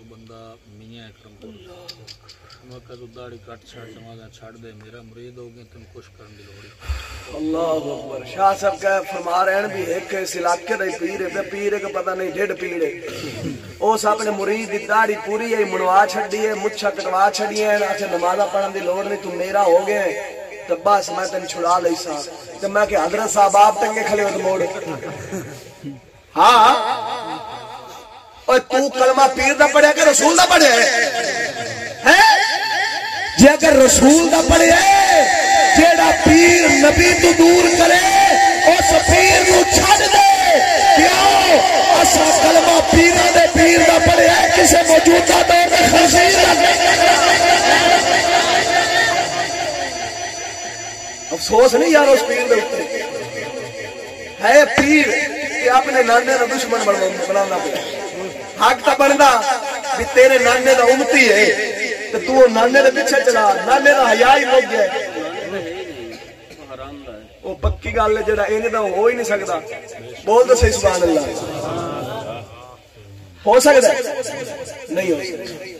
بندہ میاں اکرم داڑھی کٹ چھڑ چھڑ دے میرا مرید ہو گیا تم کچھ کرن دی لوڑ اللہ اکبر شاہ صاحب کا فرما رہے ہیں بھی ایک اس علاقے دا پیر ہے پیر کا پتہ نہیں ڈیڑھ پیر ہے اس اپنے مرید دی داڑھی پوری ہے منوا چھڈی ہے مچھا کٹوا چھڈی ہے اچھا نمازاں پڑھن دی لوڑ نہیں تو میرا ہو گیا تو بس میں تین چھڑا لئی سا تو میں کہ حضرت صاحب آپ ٹنگے کھلے ہو تو موڑ ہاں اور تو کلمہ پیر دا پڑھیا کہ رسول دا پڑھیا ہے جے اگر رسول دا پڑھیا ہے جیڑا پیر نبی تو دور کرے اس پیر نو چھڑ دے کیوں اسا کلمہ پیراں دے پیر دا پڑھیا ہے کسے موجودہ دور میں خنزیر افسوس نہیں یار اس پیر دے اوپر ہے پیر کہ اپنے نانے دا دشمن بنانا پڑا حق تا بندا بھی تیرے نانے دا امتی ہے تو نانے دے پیچھے چلا نانے دا حیا ہی مک گیا وہ پکی گل ہے جڑا انج دا ہو ہی نہیں سکدا بول دو صحیح سبحان اللہ ہو سکدا نہیں ہو سکدا